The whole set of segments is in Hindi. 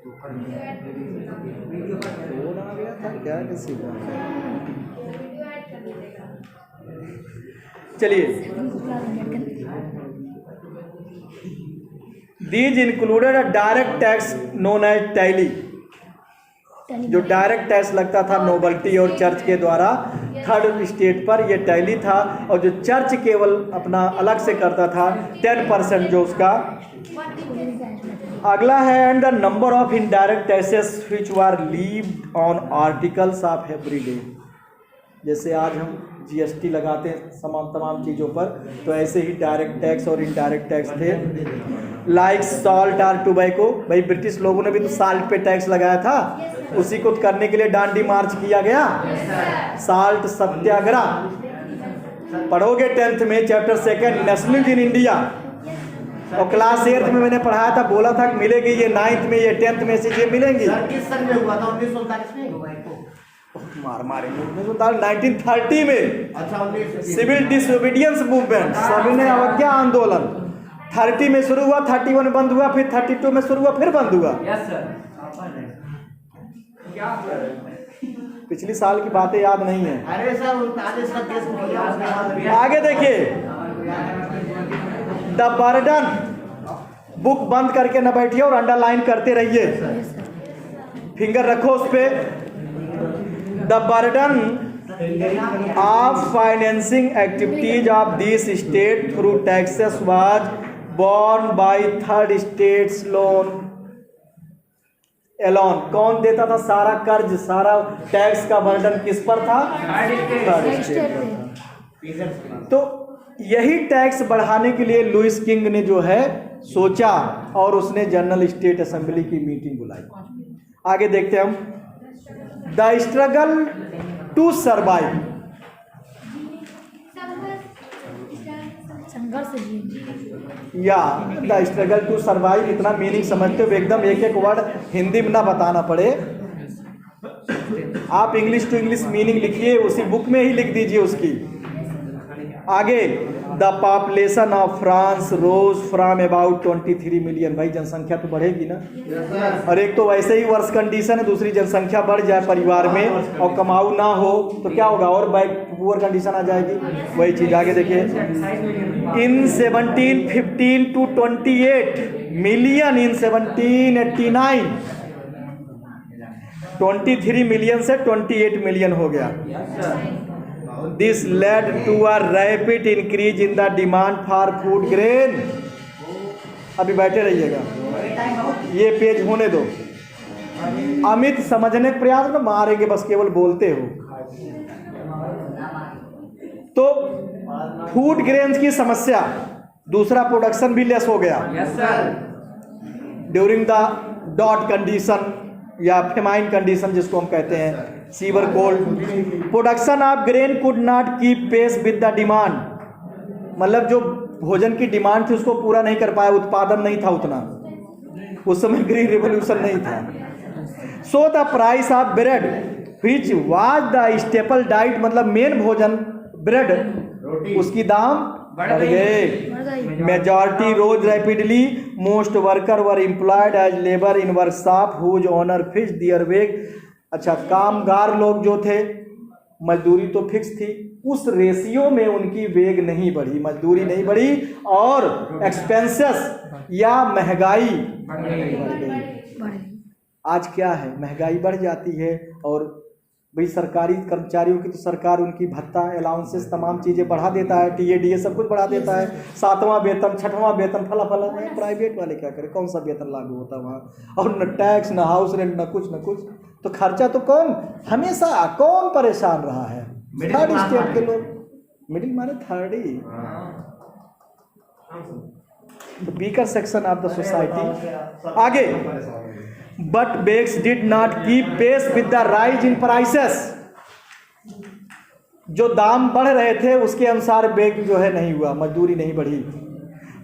फोन आ गया था क्या किसी का? चलिए, these included a direct tax known as taille, जो डायरेक्ट टैक्स लगता था नोबल्टी और चर्च के द्वारा थर्ड स्टेट पर, ये टैली था। और जो चर्च केवल अपना अलग से करता था 10% जो उसका। अगला है and the number of indirect taxes which were levied on articles of every day. जैसे आज हम जीएसटी लगाते हैं तमाम चीज़ों पर, तो ऐसे ही डायरेक्ट टैक्स और इनडायरेक्ट टैक्स थे। लाइक सॉल्ट और टोबैको, भाई ब्रिटिश लोगों ने भी तो साल्ट पे टैक्स लगाया था, उसी को करने के लिए डांडी मार्च किया गया, साल्ट सत्याग्रह। पढ़ोगे 10th में चैप्टर 2 नेशनलिज्म इन इंडिया, और क्लास 8th में मैंने पढ़ाया था, बोला था मिलेगी ये 9th में, ये 10th में से ये मिलेंगी। किस सन में हुआ था? 1939 में हुआ है। मारेंगे 1930 में। अच्छा, सिविल डिसोबीडियंस मूवमेंट, सविनय अवज्ञा आंदोलन 30 में शुरू हुआ, 31 में बंद हुआ, फिर 32 में शुरू हुआ, फिर बंद हुआ। Yes sir. पिछली साल की बातें याद नहीं है। अरे सर, 39 का देश आगे देखिए, द बर्डन, बुक बंद करके न बैठिए और अंडरलाइन करते रहिए, फिंगर रखो उस पे। The burden of financing activities of this state through taxes was borne by third estates loan alone. कौन देता था सारा कर्ज, सारा टैक्स का बर्डन किस पर था? थर्ड स्टेट पर था। तो यही टैक्स बढ़ाने के लिए लुइस किंग ने जो है सोचा, और उसने जनरल स्टेट असेंबली की मीटिंग बुलाई। आगे देखते हैं हम, द स्ट्रगल टू सर्वाइव, या द स्ट्रगल टू सर्वाइव, इतना मीनिंग समझते हो एकदम, एक एक वर्ड हिंदी में ना बताना पड़े, आप इंग्लिश टू इंग्लिश मीनिंग लिखिए, उसी बुक में ही लिख दीजिए उसकी। आगे, the population of France rose from about 23 million. भाई जनसंख्या तो बढ़ेगी ना, और एक तो वैसे ही वर्ष कंडीशन है, दूसरी जनसंख्या बढ़ जाए परिवार में और कमाऊ ना हो तो क्या होगा, और पुअर कंडीशन आ जाएगी। वही चीज आगे देखिए, इन 1715 टू 28 मिलियन इन 1789, 23 मिलियन से 28 मिलियन हो गया। This led to a rapid increase in the demand for food grain। अभी बैठे रहिएगा, ये पेज होने दो। अमित समझने का प्रयास न मारेंगे, बस केवल बोलते हो। तो फूड ग्रेन्स की समस्या, दूसरा प्रोडक्शन भी लेस हो गया। Yes sir. ड्यूरिंग द डॉट कंडीशन या फेमाइन कंडीशन जिसको हम कहते हैं, severe cold, production of grain could not keep pace with the demand, मतलब जो भोजन की डिमांड थी उसको पूरा नहीं कर पाया, उत्पादन नहीं था उतना, उस समय ग्रीन रिवोल्यूशन नहीं था। So the price of bread which was the staple diet, मतलब मेन भोजन ब्रेड, उसकी दाम बढ़ गए। Majority rose rapidly, most worker were employed as labour in workshop whose owner fix their wage. अच्छा, कामगार लोग जो थे, मजदूरी तो फिक्स थी, उस रेशियो में उनकी वेग नहीं बढ़ी, मजदूरी नहीं बढ़ी, और एक्सपेंसेस या महंगाई बढ़ गई। आज क्या है, महंगाई बढ़ जाती है, और भाई सरकारी कर्मचारियों की तो सरकार उनकी भत्ता, अलाउंसेस, तमाम चीज़ें बढ़ा देता है, टीए सब कुछ बढ़ा देता है, 7वां वेतन 6वां वेतन फला। प्राइवेट वाले क्या करें, कौन सा वेतन लागू होता है वहाँ, और न टैक्स, न हाउस रेंट, न कुछ, तो खर्चा तो कौन, हमेशा कौन परेशान रहा है? थर्ड स्टेट के लोग, मिडिल माने थर्ड ही, weaker section of the society. आगे, बट बेक्स did not keep pace with the rise in prices, जो दाम बढ़ रहे थे उसके अनुसार बेग जो है नहीं हुआ, मजदूरी नहीं बढ़ी।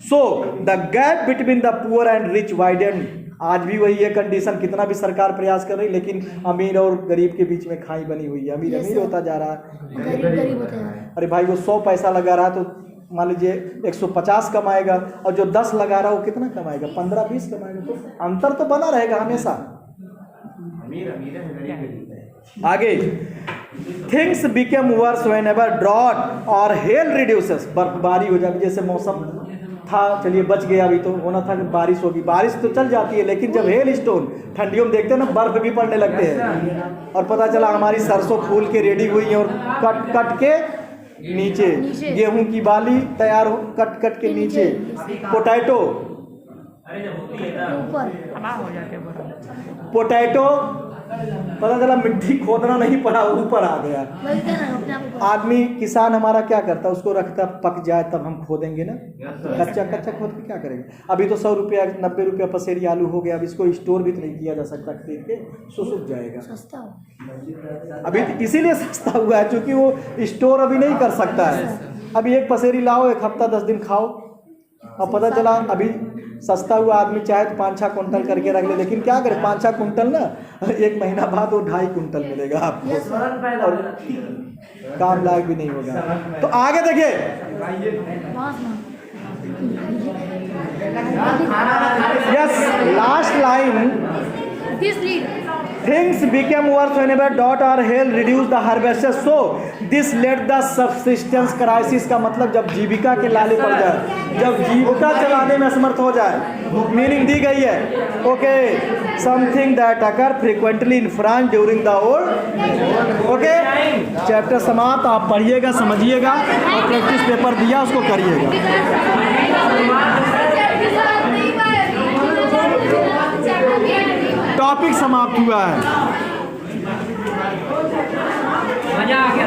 So the gap between the poor and rich widened. आज भी वही है कंडीशन, कितना भी सरकार प्रयास कर रही, लेकिन अमीर और गरीब के बीच में खाई बनी हुई है, अमीर अमीर होता जा रहा है, गरीब होता जा रहा है। अरे भाई वो 100 पैसा लगा रहा है तो मान लीजिए 150 कमाएगा और जो 10 लगा रहा है वो कितना कमाएगा, 15-20 कमाएगा। तो अंतर तो बना रहेगा हमेशा। आगे, things became worse whenever drought और हेल रिड्यूसेस, बर्फबारी हो जाए, जैसे मौसम था, चलिए बच गया, अभी तो होना था कि बारिश होगी, बारिश तो चल जाती है, लेकिन जब हेल स्टोन, ठंडियों में देखते हैं ना बर्फ भी पड़ने लगते हैं, और पता चला हमारी सरसों फूल के रेडी हुई है और कट कट के नीचे, गेहूं की बाली तैयार हो कट कट के नीचे, पोटैटो पोटैटो पता चला मिट्टी खोदना नहीं पड़ा, ऊपर आ गया। आदमी किसान हमारा क्या करता है, उसको रखता पक जाए तब हम खोदेंगे ना, कच्चा कच्चा खोद के क्या करेंगे। अभी तो 100 रुपया 90 रुपया पसेरी आलू हो गया, अब इसको स्टोर भी तो नहीं किया जा सकता, खरीद के सूख जाएगा। अभी इसीलिए सस्ता हुआ है क्योंकि वो स्टोर अभी नहीं कर सकता है। अभी एक पसेरी लाओ, 1 हफ्ता 10 दिन खाओ, और पता चला अभी सस्ता हुआ, आदमी चाहे तो 5-6 कुंटल करके रख ले, लेकिन क्या करे 5-6 कुंटल ना 1 महीना बाद वो 2.5 कुंटल मिलेगा आपको, और काम लायक भी नहीं होगा। तो आगे देखिए, yes, last line, things became worse whenever drought or hail reduced the harvest, so this led the subsistence crisis। का मतलब जब जीविका के लाले पड़ जाए, जब जीविका चलाने में असमर्थ हो जाए, मीनिंग दी गई है। Okay, something that occur frequently in France during the old. Okay, chapter समाप्त। आप पढ़िएगा, समझिएगा, और प्रैक्टिस पेपर दिया उसको करिएगा। टॉपिक समाप्त हुआ है। मजा आ गया।